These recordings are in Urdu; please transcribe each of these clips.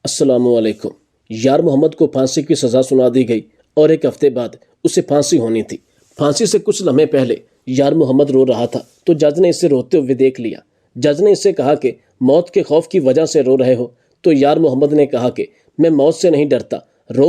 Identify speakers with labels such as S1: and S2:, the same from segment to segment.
S1: السلام علیکم۔ یار محمد کو پھانسی کی سزا سنا دی گئی اور ایک ہفتے بعد اسے پھانسی ہونی تھی۔ پھانسی سے کچھ لمحے پہلے یار محمد رو رہا تھا تو جج نے اسے روتے ہوئے دیکھ لیا۔ جج نے اسے کہا کہ موت کے خوف کی وجہ سے رو رہے ہو؟ تو یار محمد نے کہا کہ میں موت سے نہیں ڈرتا،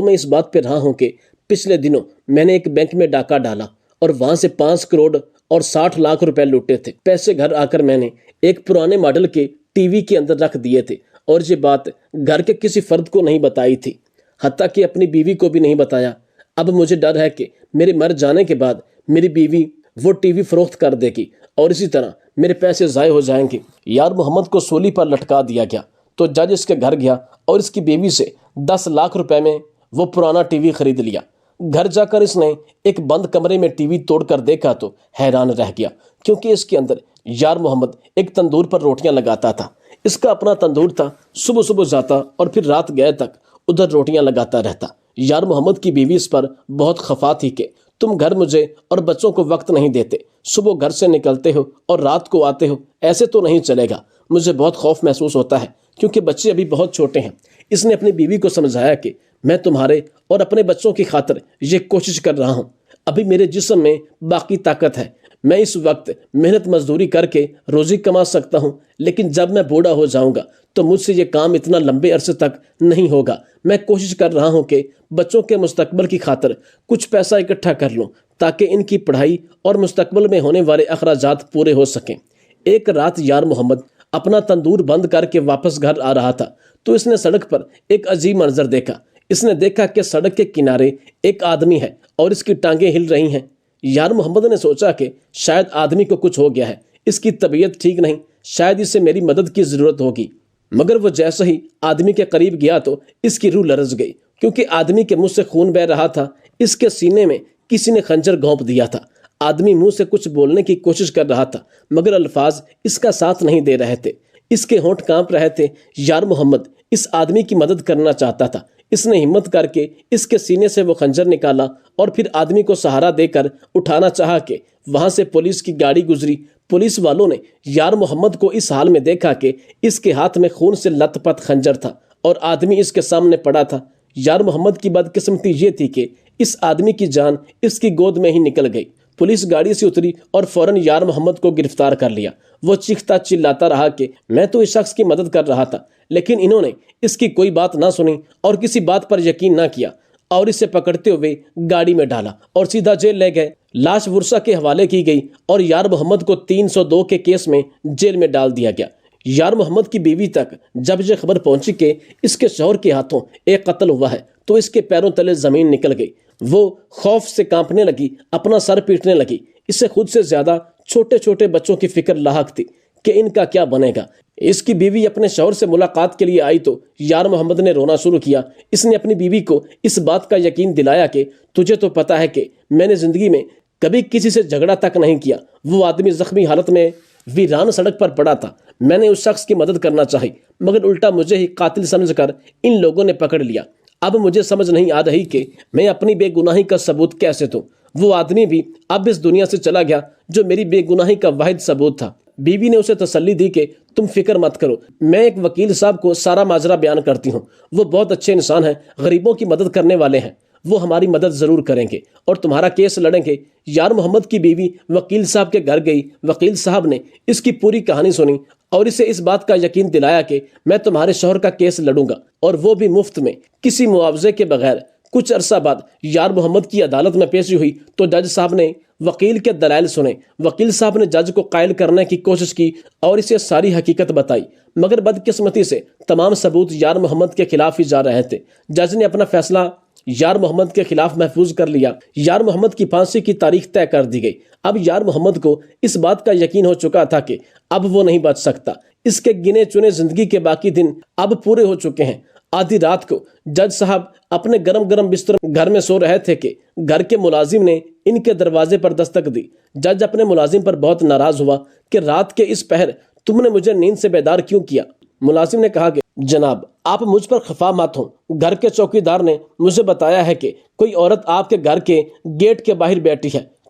S1: میں اس بات پہ رہا ہوں کہ پچھلے دنوں میں نے ایک بینک میں ڈاکہ ڈالا اور وہاں سے 5 کروڑ اور 60 لاکھ روپے لوٹے تھے۔ پیسے گھر آ کر میں نے ایک پرانے ماڈل کے ٹی وی کے اندر رکھ دیے تھے اور یہ بات گھر کے کسی فرد کو نہیں بتائی تھی، حتیٰ کہ اپنی بیوی کو بھی نہیں بتایا۔ اب مجھے ڈر ہے کہ میرے مر جانے کے بعد میری بیوی وہ ٹی وی فروخت کر دے گی اور اسی طرح میرے پیسے ضائع ہو جائیں گے۔ یار محمد کو سولی پر لٹکا دیا گیا تو جج اس کے گھر گیا اور اس کی بیوی سے 10 لاکھ روپے میں وہ پرانا ٹی وی خرید لیا۔ گھر جا کر اس نے ایک بند کمرے میں ٹی وی توڑ کر دیکھا تو حیران رہ گیا، کیونکہ اس کے اندر یار محمد ایک تندور پر روٹیاں لگاتا تھا۔ اس کا اپنا تندور تھا، صبح صبح جاتا اور پھر رات گئے تک ادھر روٹیاں لگاتا رہتا۔ یار محمد کی بیوی اس پر بہت خفا تھی کہ تم گھر مجھے اور بچوں کو وقت نہیں دیتے، صبح گھر سے نکلتے ہو اور رات کو آتے ہو، ایسے تو نہیں چلے گا۔ مجھے بہت خوف محسوس ہوتا ہے کیونکہ بچے ابھی بہت چھوٹے ہیں۔ اس نے اپنی بیوی کو سمجھایا کہ میں تمہارے اور اپنے بچوں کی خاطر یہ کوشش کر رہا ہوں، ابھی میرے جسم میں باقی طاقت ہے، میں اس وقت محنت مزدوری کر کے روزی کما سکتا ہوں، لیکن جب میں بوڑھا ہو جاؤں گا تو مجھ سے یہ کام اتنا لمبے عرصے تک نہیں ہوگا۔ میں کوشش کر رہا ہوں کہ بچوں کے مستقبل کی خاطر کچھ پیسہ اکٹھا کر لوں تاکہ ان کی پڑھائی اور مستقبل میں ہونے والے اخراجات پورے ہو سکیں۔ ایک رات یار محمد اپنا تندور بند کر کے واپس گھر آ رہا تھا تو اس نے سڑک پر ایک عجیب منظر دیکھا۔ اس نے دیکھا کہ سڑک کے کنارے ایک آدمی ہے اور اس کی ٹانگیں ہل رہی ہیں۔ یار محمد نے سوچا کہ شاید آدمی کو کچھ ہو گیا ہے، اس کی طبیعت ٹھیک نہیں، شاید اسے میری مدد کی ضرورت ہوگی۔ مگر وہ جیسے ہی آدمی کے قریب گیا تو اس کی روح لرز گئی، کیونکہ آدمی کے منہ سے خون بہہ رہا تھا۔ اس کے سینے میں کسی نے خنجر گھونپ دیا تھا۔ آدمی منہ سے کچھ بولنے کی کوشش کر رہا تھا مگر الفاظ اس کا ساتھ نہیں دے رہے تھے، اس کے ہونٹ کانپ رہے تھے۔ یار محمد اس آدمی کی مدد کرنا چاہتا تھا۔ اس نے ہمت کر کے اس کے سینے سے وہ خنجر نکالا اور پھر آدمی کو سہارا دے کر اٹھانا چاہا کہ وہاں سے پولیس کی گاڑی گزری۔ پولیس والوں نے یار محمد کو اس حال میں دیکھا کہ اس کے ہاتھ میں خون سے لت پت خنجر تھا اور آدمی اس کے سامنے پڑا تھا۔ یار محمد کی بدقسمتی یہ تھی کہ اس آدمی کی جان اس کی گود میں ہی نکل گئی۔ پولیس گاڑی سے اتری اور فوراً یار محمد کو گرفتار کر لیا۔ وہ چیختا چلاتا رہا کہ میں تو اس شخص کی مدد کر رہا تھا، لیکن انہوں نے اس کی کوئی بات نہ سنی اور کسی بات پر یقین نہ کیا اور اسے پکڑتے ہوئے گاڑی میں ڈالا اور سیدھا جیل لے گئے۔ لاش ورثہ کے حوالے کی گئی اور یار محمد کو 302 کے کیس میں جیل میں ڈال دیا گیا۔ یار محمد کی بیوی تک جب یہ خبر پہنچی کہ اس کے شوہر کے ہاتھوں ایک قتل ہوا ہے تو اس کے پیروں تلے زمین نکل گئی۔ وہ خوف سے کانپنے لگی، اپنا سر پیٹنے لگی۔ اسے خود سے زیادہ چھوٹے چھوٹے بچوں کی فکر لاحق تھی کہ ان کا کیا بنے گا۔ اس کی بیوی اپنے شوہر سے ملاقات کے لیے آئی تو یار محمد نے رونا شروع کیا۔ اس نے اپنی بیوی کو اس بات کا یقین دلایا کہ تجھے تو پتا ہے کہ میں نے زندگی میں کبھی کسی سے جھگڑا تک نہیں کیا۔ وہ آدمی زخمی حالت میں ویران سڑک پر پڑا تھا، میں نے اس شخص کی مدد کرنا چاہی مگر الٹا مجھے ہی قاتل سمجھ کر ان لوگوں نے پکڑ لیا۔ اب مجھے سمجھ نہیں آ رہی کہ میں اپنی بے گناہی کا ثبوت کیسے دوں۔ وہ آدمی بھی اب اس دنیا سے چلا گیا جو میری بے گناہی کا واحد ثبوت تھا۔ بیوی نے اسے تسلی دی کہ تم فکر مت کرو، میں ایک وکیل صاحب کو سارا ماجرا بیان کرتی ہوں، وہ بہت اچھے انسان ہیں، غریبوں کی مدد کرنے والے ہیں، وہ ہماری مدد ضرور کریں گے اور تمہارا کیس لڑیں گے۔ یار محمد کی بیوی وکیل صاحب کے گھر گئی۔ وکیل صاحب نے اس کی پوری کہانی سنی اور اسے اس بات کا یقین دلایا کہ میں تمہارے شوہر کا کیس لڑوں گا اور وہ بھی مفت میں، کسی معاوضے کے بغیر۔ کچھ عرصہ بعد یار محمد کی عدالت میں پیشی ہوئی تو جج صاحب نے وکیل کے دلائل سنے۔ وکیل صاحب نے جج کو قائل کرنے کی کوشش کی اور اسے ساری حقیقت بتائی مگر بدقسمتی سے تمام ثبوت یار محمد کے خلاف ہی جا رہے تھے۔ جج نے اپنا فیصلہ یار محمد کے خلاف محفوظ کر لیا۔ یار محمد کی پھانسی کی تاریخ طے کر دی گئی۔ اب یار محمد کو اس بات کا یقین ہو چکا تھا کہ اب وہ نہیں بچ سکتا۔ اس کے گنے چنے زندگی کے باقی دن اب پورے ہو چکے ہیں۔ آدھی رات کو جج صاحب اپنے گرم گرم بستر گھر میں سو رہے تھے کہ گھر کے ملازم نے ان کے دروازے پر دستک دی۔ جج اپنے ملازم پر بہت ناراض ہوا کہ رات کے اس پہر تم نے مجھے نیند سے بیدار کیوں کیا؟ ملازم نے کہا کہ جناب آپ مجھ پر خفا مت ہوں، گھر کے چوکیدار نے مجھے بتایا ہے کہ کوئی عورت آپ کے گھر کے گیٹ کے باہر بیٹھی ہے۔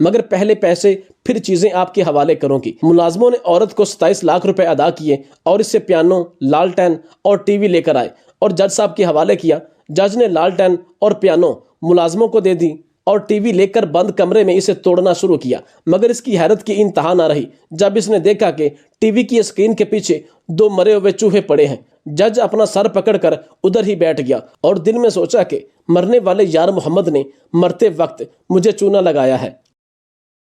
S1: مگر پہلے پیسے پھر چیزیں آپ کے حوالے کروں گی۔ ملازموں نے عورت کو 27 لاکھ روپے ادا کیے اور اس سے پیانو، لالٹین اور ٹی وی لے کر آئے اور جج صاحب کے حوالے کیا۔ جج نے لالٹین اور پیانو ملازموں کو دے دی اور ٹی وی لے کر بند کمرے میں اسے توڑنا شروع کیا، مگر اس کی حیرت کی انتہا نہ رہی جب اس نے دیکھا کہ ٹی وی کی اسکرین کے پیچھے 2 مرے ہوئے چوہے پڑے ہیں۔ جج اپنا سر پکڑ کر ادھر ہی بیٹھ گیا اور دل میں سوچا کہ مرنے والے یار محمد نے مرتے وقت مجھے چونا لگایا ہے